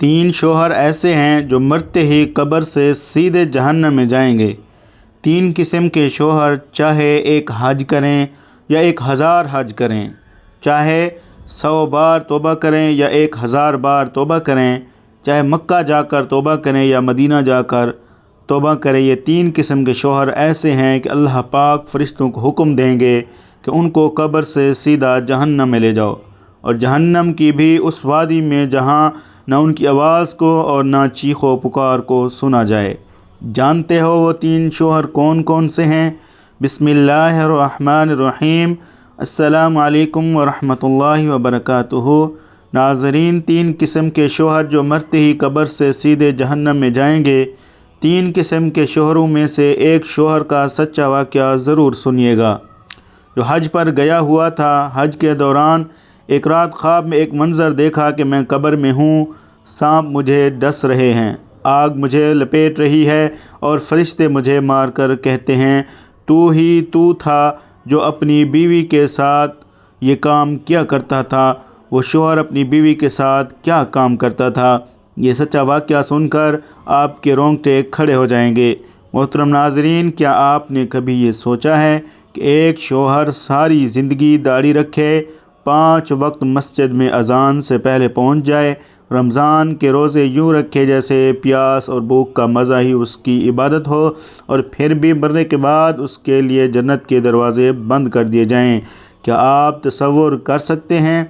تین شوہر ایسے ہیں جو مرتے ہی قبر سے سیدھے جہنم میں جائیں گے۔ تین قسم کے شوہر، چاہے ایک حج کریں یا 1000 حج کریں، چاہے 100 بار توبہ کریں یا 1000 بار توبہ کریں، چاہے مکہ جا کر توبہ کریں یا مدینہ جا کر توبہ کریں، یہ تین قسم کے شوہر ایسے ہیں کہ اللہ پاک فرشتوں کو حکم دیں گے کہ ان کو قبر سے سیدھا جہنم میں لے جاؤ، اور جہنم کی بھی اس وادی میں جہاں نہ ان کی آواز کو اور نہ چیخ و پکار کو سنا جائے۔ جانتے ہو وہ تین شوہر کون کون سے ہیں؟ بسم اللہ الرحمن الرحیم۔ السلام علیکم ورحمۃ اللہ وبرکاتہ۔ ناظرین، تین قسم کے شوہر جو مرتے ہی قبر سے سیدھے جہنم میں جائیں گے۔ تین قسم کے شوہروں میں سے ایک شوہر کا سچا واقعہ ضرور سنیے گا، جو حج پر گیا ہوا تھا۔ حج کے دوران ایک رات خواب میں ایک منظر دیکھا کہ میں قبر میں ہوں، سانپ مجھے ڈس رہے ہیں، آگ مجھے لپیٹ رہی ہے اور فرشتے مجھے مار کر کہتے ہیں تو ہی تو تھا جو اپنی بیوی کے ساتھ یہ کام کیا کرتا تھا۔ وہ شوہر اپنی بیوی کے ساتھ کیا کام کرتا تھا؟ یہ سچا واقعہ سن کر آپ کے رونگٹے کھڑے ہو جائیں گے۔ محترم ناظرین، کیا آپ نے کبھی یہ سوچا ہے کہ ایک شوہر ساری زندگی داڑھی رکھے، 5 وقت مسجد میں اذان سے پہلے پہنچ جائے، رمضان کے روزے یوں رکھے جیسے پیاس اور بھوک کا مزہ ہی اس کی عبادت ہو، اور پھر بھی مرنے کے بعد اس کے لیے جنت کے دروازے بند کر دیے جائیں؟ کیا آپ تصور کر سکتے ہیں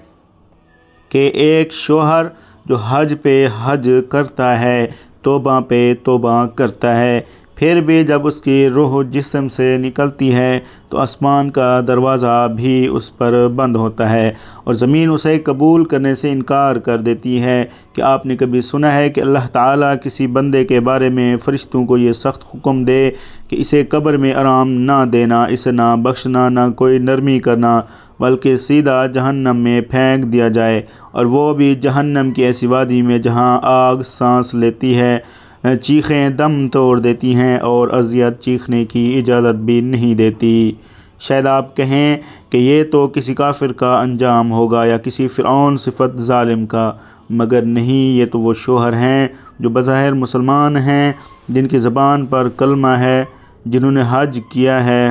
کہ ایک شوہر جو حج پہ حج کرتا ہے، توبہ پہ توبہ کرتا ہے، پھر بھی جب اس کی روح جسم سے نکلتی ہے تو آسمان کا دروازہ بھی اس پر بند ہوتا ہے اور زمین اسے قبول کرنے سے انکار کر دیتی ہے؟ کہ آپ نے کبھی سنا ہے کہ اللہ تعالیٰ کسی بندے کے بارے میں فرشتوں کو یہ سخت حکم دے کہ اسے قبر میں آرام نہ دینا، اسے نہ بخشنا، نہ کوئی نرمی کرنا، بلکہ سیدھا جہنم میں پھینک دیا جائے، اور وہ بھی جہنم کی ایسی وادی میں جہاں آگ سانس لیتی ہے، چیخیں دم توڑ دیتی ہیں اور اذیت چیخنے کی اجازت بھی نہیں دیتی؟ شاید آپ کہیں کہ یہ تو کسی کافر کا انجام ہوگا یا کسی فرعون صفت ظالم کا، مگر نہیں، یہ تو وہ شوہر ہیں جو بظاہر مسلمان ہیں، جن کی زبان پر کلمہ ہے، جنہوں نے حج کیا ہے،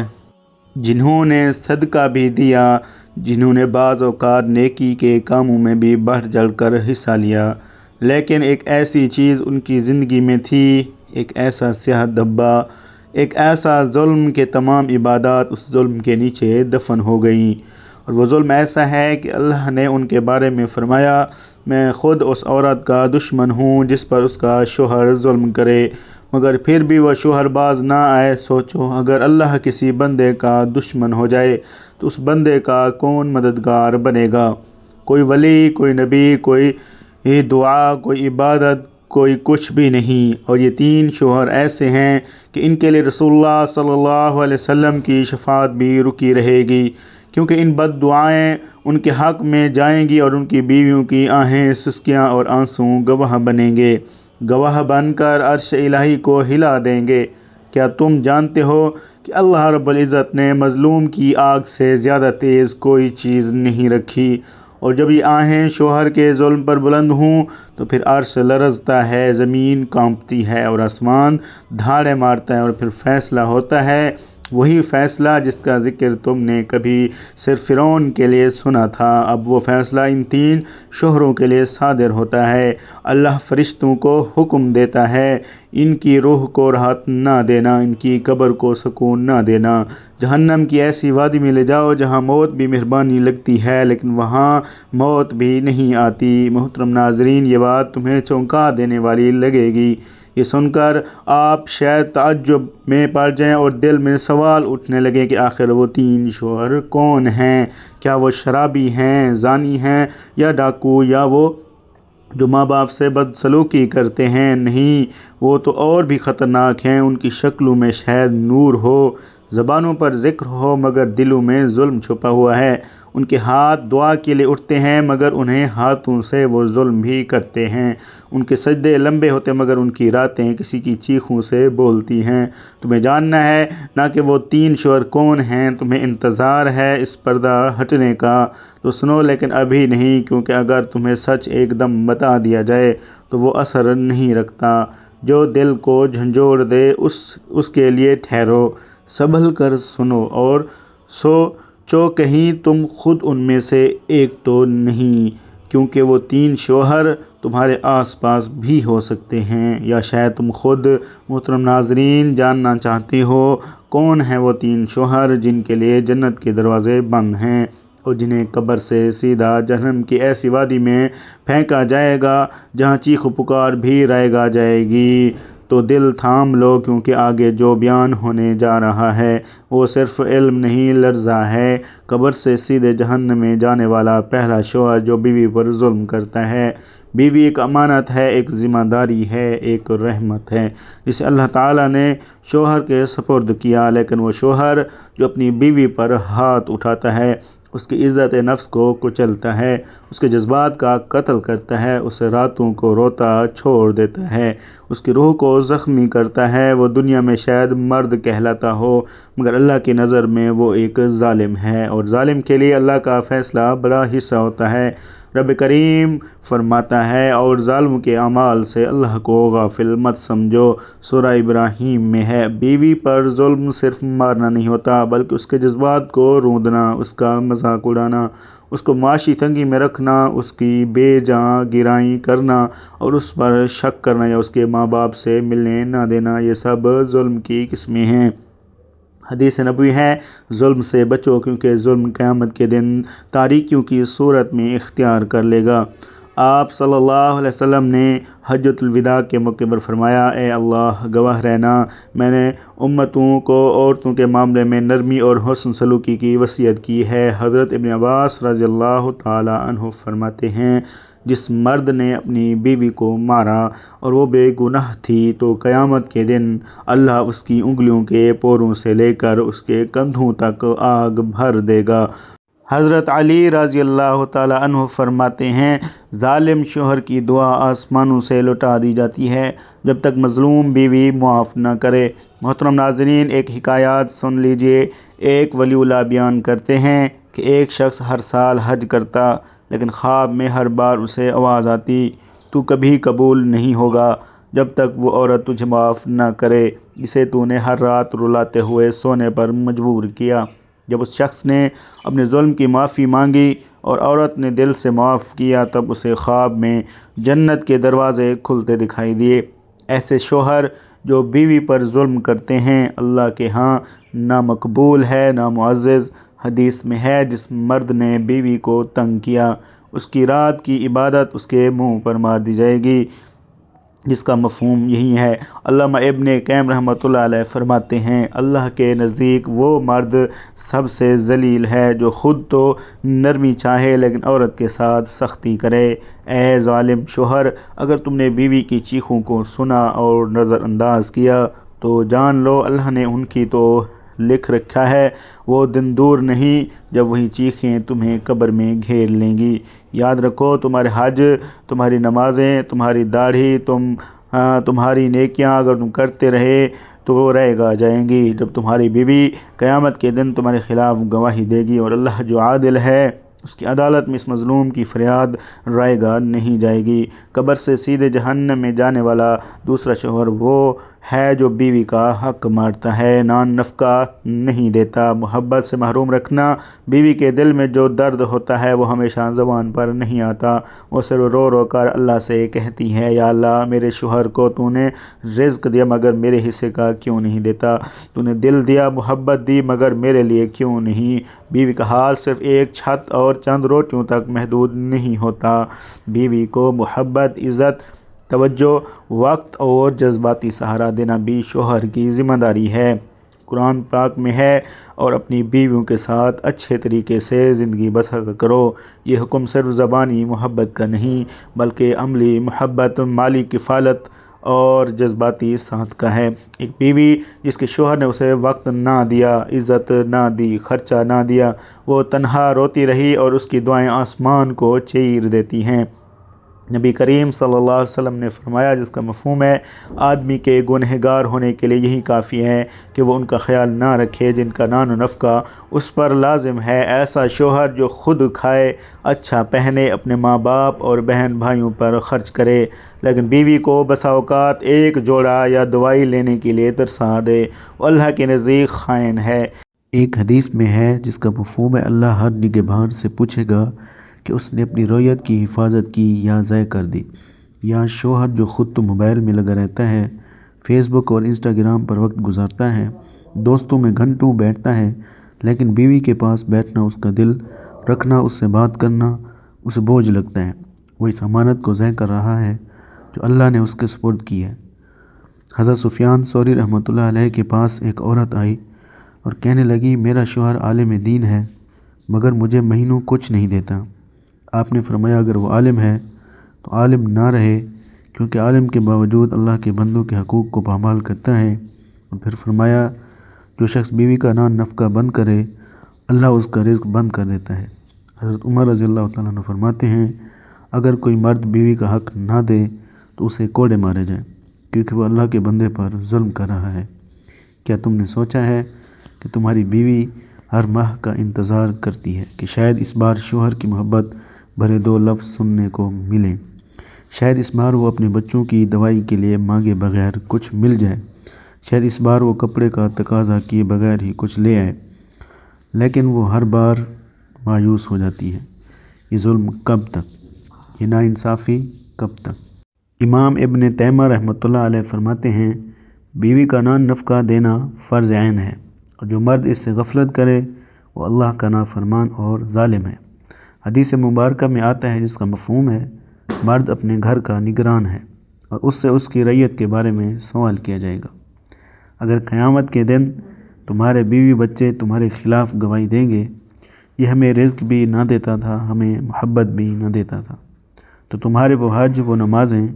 جنہوں نے صدقہ بھی دیا، جنہوں نے بعض اوقات نیکی کے کاموں میں بھی بڑھ چڑھ کر حصہ لیا، لیکن ایک ایسی چیز ان کی زندگی میں تھی، ایک ایسا سیاہ دھبا، ایک ایسا ظلم کہ تمام عبادات اس ظلم کے نیچے دفن ہو گئیں۔ اور وہ ظلم ایسا ہے کہ اللہ نے ان کے بارے میں فرمایا، میں خود اس عورت کا دشمن ہوں جس پر اس کا شوہر ظلم کرے، مگر پھر بھی وہ شوہر باز نہ آئے۔ سوچو، اگر اللہ کسی بندے کا دشمن ہو جائے تو اس بندے کا کون مددگار بنے گا؟ کوئی ولی، کوئی نبی، کوئی دعا، کوئی عبادت، کوئی کچھ بھی نہیں۔ اور یہ تین شوہر ایسے ہیں کہ ان کے لیے رسول اللہ صلی اللہ علیہ وسلم کی شفاعت بھی رکی رہے گی، کیونکہ ان بد دعائیں ان کے حق میں جائیں گی اور ان کی بیویوں کی آہیں، سسکیاں اور آنسو گواہ بنیں گے، گواہ بن کر عرش الہی کو ہلا دیں گے۔ کیا تم جانتے ہو کہ اللہ رب العزت نے مظلوم کی آگ سے زیادہ تیز کوئی چیز نہیں رکھی؟ اور جب یہ آہیں شوہر کے ظلم پر بلند ہوں تو پھر عرش لرزتا ہے، زمین کانپتی ہے اور آسمان دھاڑے مارتا ہے، اور پھر فیصلہ ہوتا ہے، وہی فیصلہ جس کا ذکر تم نے کبھی صرف فرعون کے لیے سنا تھا، اب وہ فیصلہ ان تین شوہروں کے لیے صادر ہوتا ہے۔ اللہ فرشتوں کو حکم دیتا ہے ان کی روح کو راحت نہ دینا، ان کی قبر کو سکون نہ دینا، جہنم کی ایسی وادی میں لے جاؤ جہاں موت بھی مہربانی لگتی ہے لیکن وہاں موت بھی نہیں آتی۔ محترم ناظرین، یہ بات تمہیں چونکا دینے والی لگے گی۔ یہ سن کر آپ شاید تعجب میں پڑ جائیں اور دل میں سوال اٹھنے لگے کہ آخر وہ تین شوہر کون ہیں؟ کیا وہ شرابی ہیں، زانی ہیں، یا ڈاکو، یا وہ جو ماں باپ سے بدسلوکی کرتے ہیں؟ نہیں، وہ تو اور بھی خطرناک ہیں، ان کی شکلوں میں شاید نور ہو، زبانوں پر ذکر ہو مگر دلوں میں ظلم چھپا ہوا ہے۔ ان کے ہاتھ دعا کے لیے اٹھتے ہیں مگر انہیں ہاتھوں سے وہ ظلم بھی کرتے ہیں۔ ان کے سجدے لمبے ہوتے مگر ان کی راتیں کسی کی چیخوں سے بولتی ہیں۔ تمہیں جاننا ہے نہ کہ وہ 3 شوہر کون ہیں، تمہیں انتظار ہے اس پردہ ہٹنے کا تو سنو، لیکن ابھی نہیں، کیونکہ اگر تمہیں سچ ایک دم بتا دیا جائے تو وہ اثر نہیں رکھتا۔ جو دل کو جھنجھوڑ دے اس کے لیے ٹھہرو، سنبھل کر سنو اور سوچو کہیں تم خود ان میں سے ایک تو نہیں، کیونکہ وہ 3 شوہر تمہارے آس پاس بھی ہو سکتے ہیں، یا شاید تم خود۔ محترم ناظرین، جاننا چاہتے ہو کون ہیں وہ 3 شوہر جن کے لیے جنت کے دروازے بند ہیں اور جنہیں قبر سے سیدھا جہنم کی ایسی وادی میں پھینکا جائے گا جہاں چیخ و پکار بھی رائے گا جائے گی؟ تو دل تھام لو، کیونکہ آگے جو بیان ہونے جا رہا ہے وہ صرف علم نہیں، لرزہ ہے۔ قبر سے سیدھے جہنم میں جانے والا پہلا شوہر جو بیوی پر ظلم کرتا ہے۔ بیوی ایک امانت ہے، ایک ذمہ داری ہے، ایک رحمت ہے جسے اللہ تعالیٰ نے شوہر کے سپرد کیا، لیکن وہ شوہر جو اپنی بیوی پر ہاتھ اٹھاتا ہے، اس کی عزت نفس کو کچلتا ہے، اس کے جذبات کا قتل کرتا ہے، اسے راتوں کو روتا چھوڑ دیتا ہے، اس کی روح کو زخمی کرتا ہے، وہ دنیا میں شاید مرد کہلاتا ہو مگر اللہ کی نظر میں وہ ایک ظالم ہے، اور ظالم کے لیے اللہ کا فیصلہ بڑا حصہ ہوتا ہے۔ رب کریم فرماتا ہے، اور ظالم کے اعمال سے اللہ کو غافل مت سمجھو۔ سورہ ابراہیم میں ہے، بیوی پر ظلم صرف مارنا نہیں ہوتا بلکہ اس کے جذبات کو روندنا، اس کا مذاق اڑانا، اس کو معاشی تنگی میں رکھنا، اس کی بے جان گرانی کرنا اور اس پر شک کرنا یا اس کے ماں باپ سے ملنے نہ دینا، یہ سب ظلم کی قسمیں ہیں۔ حدیث نبوی ہے، ظلم سے بچو کیونکہ ظلم قیامت کے دن تاریکیوں کی صورت میں اختیار کر لے گا۔ آپ صلی اللہ علیہ وسلم نے حجۃ الوداع کے موقع پر فرمایا، اے اللہ گواہ رہنا، میں نے امتوں کو عورتوں کے معاملے میں نرمی اور حسن سلوکی کی وصیت کی ہے۔ حضرت ابن عباس رضی اللہ تعالیٰ عنہ فرماتے ہیں، جس مرد نے اپنی بیوی کو مارا اور وہ بے گناہ تھی تو قیامت کے دن اللہ اس کی انگلیوں کے پوروں سے لے کر اس کے کندھوں تک آگ بھر دے گا۔ حضرت علی رضی اللہ تعالیٰ عنہ فرماتے ہیں، ظالم شوہر کی دعا آسمانوں سے لوٹا دی جاتی ہے جب تک مظلوم بیوی معاف نہ کرے۔ محترم ناظرین، ایک حکایات سن لیجئے۔ ایک ولی اللہ بیان کرتے ہیں کہ ایک شخص ہر سال حج کرتا، لیکن خواب میں ہر بار اسے آواز آتی، تو کبھی قبول نہیں ہوگا جب تک وہ عورت تجھے معاف نہ کرے جسے تو نے ہر رات رلاتے ہوئے سونے پر مجبور کیا۔ جب اس شخص نے اپنے ظلم کی معافی مانگی اور عورت نے دل سے معاف کیا، تب اسے خواب میں جنت کے دروازے کھلتے دکھائی دیے۔ ایسے شوہر جو بیوی پر ظلم کرتے ہیں اللہ کے ہاں نہ مقبول ہے نہ معزز۔ حدیث میں ہے، جس مرد نے بیوی کو تنگ کیا اس کی رات کی عبادت اس کے منہ پر مار دی جائے گی، جس کا مفہوم یہی ہے۔ علامہ ابن قیم رحمۃ اللہ علیہ فرماتے ہیں، اللہ کے نزدیک وہ مرد سب سے ذلیل ہے جو خود تو نرمی چاہے لیکن عورت کے ساتھ سختی کرے۔ اے ظالم شوہر، اگر تم نے بیوی کی چیخوں کو سنا اور نظر انداز کیا تو جان لو اللہ نے ان کی تو لکھ رکھا ہے، وہ دن دور نہیں جب وہی چیخیں تمہیں قبر میں گھیر لیں گی۔ یاد رکھو، تمہارے حج، تمہاری نمازیں، تمہاری داڑھی، تمہاری نیکیاں اگر تم کرتے رہے تو وہ رہ گا جائیں گی، جب تمہاری بیوی قیامت کے دن تمہارے خلاف گواہی دے گی، اور اللہ جو عادل ہے اس کی عدالت میں اس مظلوم کی فریاد رائے گا نہیں جائے گی۔ قبر سے سیدھے جہنم میں جانے والا دوسرا شوہر وہ ہے جو بیوی کا حق مارتا ہے، نان نفقہ نہیں دیتا۔ محبت سے محروم رکھنا، بیوی کے دل میں جو درد ہوتا ہے وہ ہمیشہ زبان پر نہیں آتا، وہ صرف رو رو کر اللہ سے کہتی ہے، یا اللہ میرے شوہر کو تو نے رزق دیا مگر میرے حصے کا کیوں نہیں دیتا، تو نے دل دیا، محبت دی مگر میرے لیے کیوں نہیں۔ بیوی کا حال صرف ایک چھت اور چند روٹیوں تک محدود نہیں ہوتا، بیوی کو محبت، عزت، توجہ، وقت اور جذباتی سہارا دینا بھی شوہر کی ذمہ داری ہے۔ قرآن پاک میں ہے، اور اپنی بیویوں کے ساتھ اچھے طریقے سے زندگی بسر کرو۔ یہ حکم صرف زبانی محبت کا نہیں بلکہ عملی محبت، مالی کفالت اور جذباتی ساتھ کا ہے۔ ایک بیوی جس کے شوہر نے اسے وقت نہ دیا، عزت نہ دی، خرچہ نہ دیا، وہ تنہا روتی رہی اور اس کی دعائیں آسمان کو چیر دیتی ہیں۔ نبی کریم صلی اللہ علیہ وسلم نے فرمایا، جس کا مفہوم ہے آدمی کے گنہگار ہونے کے لیے یہی کافی ہے کہ وہ ان کا خیال نہ رکھے جن کا نان و نفقہ اس پر لازم ہے۔ ایسا شوہر جو خود کھائے، اچھا پہنے، اپنے ماں باپ اور بہن بھائیوں پر خرچ کرے، لیکن بیوی کو بسا اوقات ایک جوڑا یا دوائی لینے کے لیے ترسا دے، وہ اللہ کے نزدیک خائن ہے۔ ایک حدیث میں ہے جس کا مفہوم ہے اللہ ہر نگہبان سے پوچھے گا کہ اس نے اپنی رویت کی حفاظت کی یا ضائع کر دی۔ یا شوہر جو خود تو موبائل میں لگا رہتا ہے، فیس بک اور انسٹاگرام پر وقت گزارتا ہے، دوستوں میں گھنٹوں بیٹھتا ہے، لیکن بیوی کے پاس بیٹھنا، اس کا دل رکھنا، اس سے بات کرنا اسے بوجھ لگتا ہے۔ وہ اس امانت کو ضائع کر رہا ہے جو اللہ نے اس کے سپرد کی ہے۔ حضرت سفیان ثوری رحمۃ اللہ علیہ کے پاس ایک عورت آئی اور کہنے لگی، میرا شوہر عالم دین ہے مگر مجھے مہینوں کچھ نہیں دیتا۔ آپ نے فرمایا، اگر وہ عالم ہے تو عالم نہ رہے، کیونکہ عالم کے باوجود اللہ کے بندوں کے حقوق کو پامال کرتا ہے۔ اور پھر فرمایا، جو شخص بیوی کا نان نفقہ بند کرے، اللہ اس کا رزق بند کر دیتا ہے۔ حضرت عمر رضی اللہ تعالیٰ عنہ فرماتے ہیں، اگر کوئی مرد بیوی کا حق نہ دے تو اسے کوڑے مارے جائیں، کیونکہ وہ اللہ کے بندے پر ظلم کر رہا ہے۔ کیا تم نے سوچا ہے کہ تمہاری بیوی ہر ماہ کا انتظار کرتی ہے کہ شاید اس بار شوہر کی محبت بھرے 2 لفظ سننے کو ملیں، شاید اس بار وہ اپنے بچوں کی دوائی کے لیے مانگے بغیر کچھ مل جائے، شاید اس بار وہ کپڑے کا تقاضا کیے بغیر ہی کچھ لے آئے، لیکن وہ ہر بار مایوس ہو جاتی ہے۔ یہ ظلم کب تک؟ یہ ناانصافی کب تک؟ امام ابن تیمیہ رحمۃ اللہ علیہ فرماتے ہیں، بیوی کا نان نفقہ دینا فرض عین ہے، اور جو مرد اس سے غفلت کرے وہ اللہ کا نافرمان اور ظالم ہے۔ حدیث مبارکہ میں آتا ہے جس کا مفہوم ہے، مرد اپنے گھر کا نگران ہے اور اس سے اس کی رعیت کے بارے میں سوال کیا جائے گا۔ اگر قیامت کے دن تمہارے بیوی بچے تمہارے خلاف گواہی دیں گے، یہ ہمیں رزق بھی نہ دیتا تھا، ہمیں محبت بھی نہ دیتا تھا، تو تمہارے وہ حج، وہ نمازیں،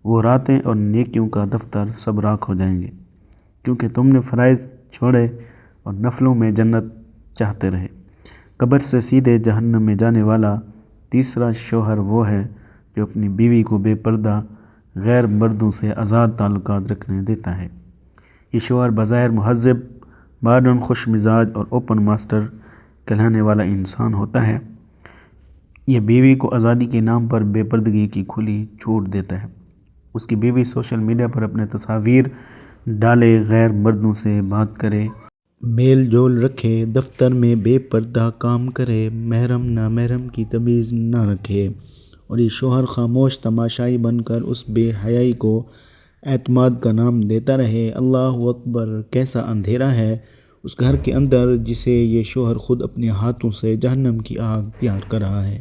وہ راتیں اور نیکیوں کا دفتر سب راکھ ہو جائیں گے، کیونکہ تم نے فرائض چھوڑے اور نفلوں میں جنت چاہتے رہے۔ قبر سے سیدھے جہنم میں جانے والا تیسرا شوہر وہ ہے جو اپنی بیوی کو بے پردہ غیر مردوں سے آزاد تعلقات رکھنے دیتا ہے۔ یہ شوہر بظاہر مہذب، ماڈرن، خوش مزاج اور اوپن ماسٹر کہلانے والا انسان ہوتا ہے، یہ بیوی کو آزادی کے نام پر بے پردگی کی کھلی چھوٹ دیتا ہے۔ اس کی بیوی سوشل میڈیا پر اپنے تصاویر ڈالے، غیر مردوں سے بات کرے، میل جول رکھے، دفتر میں بے پردہ کام کرے، محرم نامحرم کی تمیز نہ رکھے، اور یہ شوہر خاموش تماشائی بن کر اس بے حیائی کو اعتماد کا نام دیتا رہے۔ اللہ اکبر! کیسا اندھیرا ہے اس گھر کے اندر جسے یہ شوہر خود اپنے ہاتھوں سے جہنم کی آگ تیار کر رہا ہے۔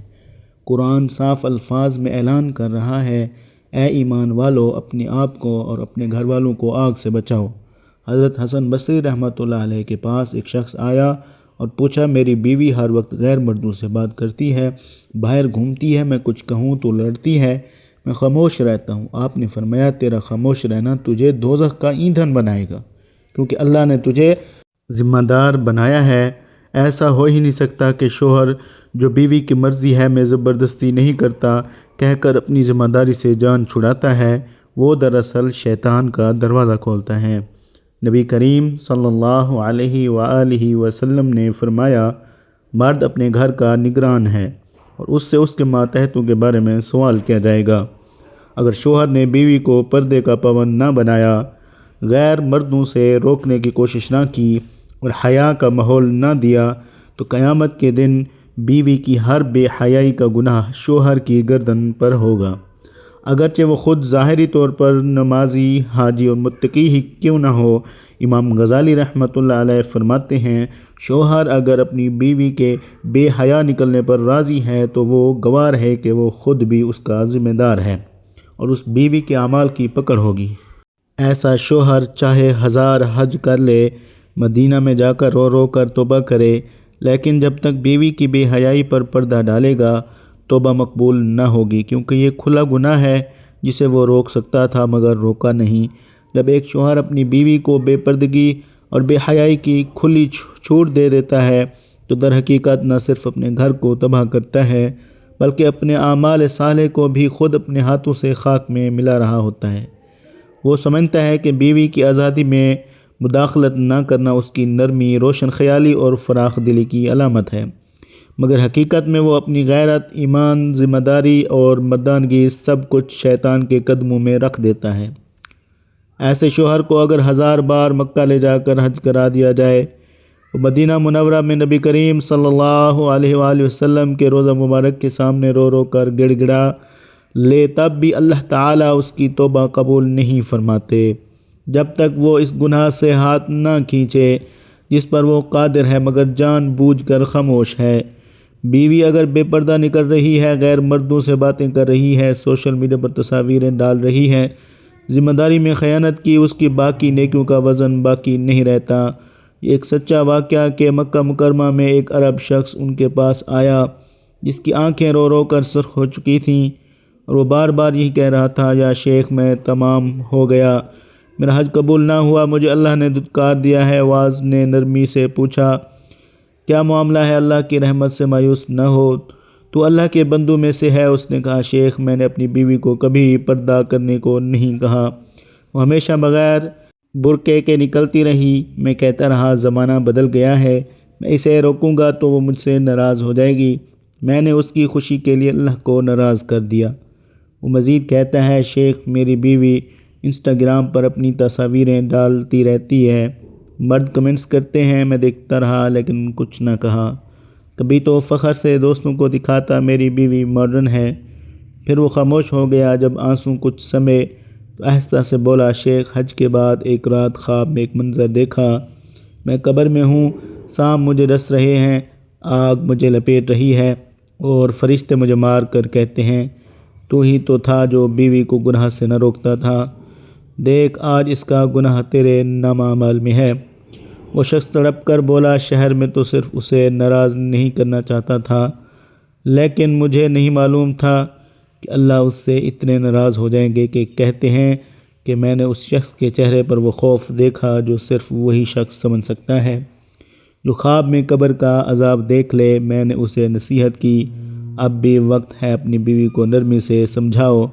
قرآن صاف الفاظ میں اعلان کر رہا ہے، اے ایمان والو، اپنے آپ کو اور اپنے گھر والوں کو آگ سے بچاؤ۔ حضرت حسن بصری رحمۃ اللہ علیہ کے پاس ایک شخص آیا اور پوچھا، میری بیوی ہر وقت غیر مردوں سے بات کرتی ہے، باہر گھومتی ہے، میں کچھ کہوں تو لڑتی ہے، میں خاموش رہتا ہوں۔ آپ نے فرمایا، تیرا خاموش رہنا تجھے دوزخ کا ایندھن بنائے گا، کیونکہ اللہ نے تجھے ذمہ دار بنایا ہے۔ ایسا ہو ہی نہیں سکتا کہ شوہر جو بیوی کی مرضی ہے میں زبردستی نہیں کرتا کہہ کر اپنی ذمہ داری سے جان چھڑاتا ہے، وہ دراصل شیطان کا دروازہ کھولتا ہے۔ نبی کریم صلی اللہ علیہ وآلہ وسلم نے فرمایا، مرد اپنے گھر کا نگران ہے اور اس سے اس کے ماتحتوں کے بارے میں سوال کیا جائے گا۔ اگر شوہر نے بیوی کو پردے کا پابند نہ بنایا، غیر مردوں سے روکنے کی کوشش نہ کی اور حیا کا ماحول نہ دیا، تو قیامت کے دن بیوی کی ہر بے حیائی کا گناہ شوہر کی گردن پر ہوگا، اگرچہ وہ خود ظاہری طور پر نمازی، حاجی اور متقی ہی کیوں نہ ہو۔ امام غزالی رحمۃ اللہ علیہ فرماتے ہیں، شوہر اگر اپنی بیوی کے بے حیا نکلنے پر راضی ہے تو وہ گوار ہے کہ وہ خود بھی اس کا ذمہ دار ہے اور اس بیوی کے اعمال کی پکڑ ہوگی۔ ایسا شوہر چاہے 1000 حج کر لے، مدینہ میں جا کر رو رو کر توبہ کرے، لیکن جب تک بیوی کی بے حیائی پر پردہ ڈالے گا توبہ مقبول نہ ہوگی، کیونکہ یہ کھلا گناہ ہے جسے وہ روک سکتا تھا مگر روکا نہیں۔ جب ایک شوہر اپنی بیوی کو بے پردگی اور بے حیائی کی کھلی چھوٹ دے دیتا ہے تو در حقیقت نہ صرف اپنے گھر کو تباہ کرتا ہے بلکہ اپنے اعمال صالح کو بھی خود اپنے ہاتھوں سے خاک میں ملا رہا ہوتا ہے۔ وہ سمجھتا ہے کہ بیوی کی آزادی میں مداخلت نہ کرنا اس کی نرمی، روشن خیالی اور فراخ دلی کی علامت ہے، مگر حقیقت میں وہ اپنی غیرت، ایمان، ذمہ داری اور مردانگی سب کچھ شیطان کے قدموں میں رکھ دیتا ہے۔ ایسے شوہر کو اگر 1000 بار مکہ لے جا کر حج کرا دیا جائے، وہ مدینہ منورہ میں نبی کریم صلی اللہ علیہ وآلہ وسلم کے روضہ مبارک کے سامنے رو رو کر گڑ گڑا لے، تب بھی اللہ تعالیٰ اس کی توبہ قبول نہیں فرماتے جب تک وہ اس گناہ سے ہاتھ نہ کھینچے جس پر وہ قادر ہے مگر جان بوجھ کر خاموش ہے۔ بیوی اگر بے پردہ نکل رہی ہے، غیر مردوں سے باتیں کر رہی ہے، سوشل میڈیا پر تصاویریں ڈال رہی ہے، ذمہ داری میں خیانت کی، اس کی باقی نیکیوں کا وزن باقی نہیں رہتا۔ یہ ایک سچا واقعہ کہ مکہ مکرمہ میں ایک عرب شخص ان کے پاس آیا جس کی آنکھیں رو رو کر سرخ ہو چکی تھیں اور وہ بار بار یہی کہہ رہا تھا، یا شیخ میں تمام ہو گیا، میرا حج قبول نہ ہوا، مجھے اللہ نے دھتکار دیا ہے۔ واعظ نے نرمی سے پوچھا، کیا معاملہ ہے؟ اللہ کی رحمت سے مایوس نہ ہو، تو اللہ کے بندوں میں سے ہے۔ اس نے کہا، شیخ میں نے اپنی بیوی کو کبھی پردہ کرنے کو نہیں کہا، وہ ہمیشہ بغیر برقعے کے نکلتی رہی، میں کہتا رہا زمانہ بدل گیا ہے، میں اسے روکوں گا تو وہ مجھ سے ناراض ہو جائے گی، میں نے اس کی خوشی کے لیے اللہ کو ناراض کر دیا۔ وہ مزید کہتا ہے، شیخ میری بیوی انسٹاگرام پر اپنی تصاویریں ڈالتی رہتی ہے، مرد کمنٹس کرتے ہیں، میں دیکھتا رہا لیکن کچھ نہ کہا۔ کبھی تو فخر سے دوستوں کو دکھاتا میری بیوی ماڈرن ہے، پھر وہ خاموش ہو گیا۔ جب آنسو کچھ سمے تو آہستہ سے بولا، شیخ حج کے بعد ایک رات خواب میں ایک منظر دیکھا، میں قبر میں ہوں، سانپ مجھے ڈس رہے ہیں، آگ مجھے لپیٹ رہی ہے اور فرشتے مجھے مار کر کہتے ہیں، تو ہی تو تھا جو بیوی کو گناہ سے نہ روکتا تھا، دیکھ آج اس کا گناہ تیرے نام اعمال میں ہے۔ وہ شخص تڑپ کر بولا، شہر میں تو صرف اسے ناراض نہیں کرنا چاہتا تھا، لیکن مجھے نہیں معلوم تھا کہ اللہ اس سے اتنے ناراض ہو جائیں گے کہ کہتے ہیں کہ میں نے اس شخص کے چہرے پر وہ خوف دیکھا جو صرف وہی شخص سمجھ سکتا ہے، جو خواب میں قبر کا عذاب دیکھ لے۔ میں نے اسے نصیحت کی، اب بھی وقت ہے، اپنی بیوی کو نرمی سے سمجھاؤ،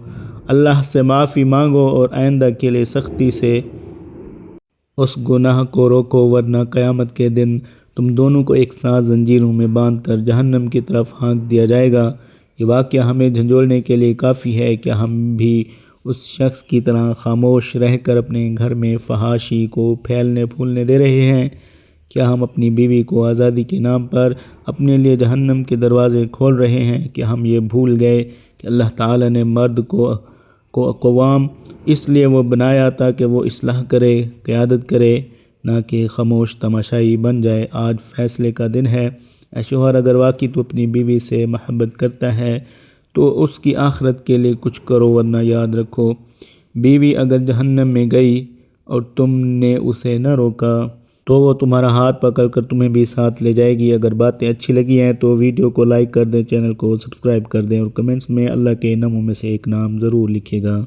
اللہ سے معافی مانگو اور آئندہ کے لیے سختی سے اس گناہ کو روکو، ورنہ قیامت کے دن تم دونوں کو ایک ساتھ زنجیروں میں باندھ کر جہنم کی طرف ہانک دیا جائے گا۔ یہ واقعہ ہمیں جھنجھوڑنے کے لیے کافی ہے کہ ہم بھی اس شخص کی طرح خاموش رہ کر اپنے گھر میں فحاشی کو پھیلنے پھولنے دے رہے ہیں۔ کیا ہم اپنی بیوی کو آزادی کے نام پر اپنے لیے جہنم کے دروازے کھول رہے ہیں؟ کہ ہم یہ بھول گئے کہ اللہ تعالیٰ نے مرد کو قوام اس لیے وہ بنایا تاکہ وہ اصلاح کرے، قیادت کرے، نہ کہ خاموش تماشائی بن جائے۔ آج فیصلے کا دن ہے۔ اے شوہر، اگر واقعی تو اپنی بیوی سے محبت کرتا ہے تو اس کی آخرت کے لیے کچھ کرو، ورنہ یاد رکھو، بیوی اگر جہنم میں گئی اور تم نے اسے نہ روکا تو وہ تمہارا ہاتھ پکڑ کر تمہیں بھی ساتھ لے جائے گی۔ اگر باتیں اچھی لگی ہیں تو ویڈیو کو لائک کر دیں، چینل کو سبسکرائب کر دیں اور کمنٹس میں اللہ کے ناموں میں سے ایک نام ضرور لکھیے گا۔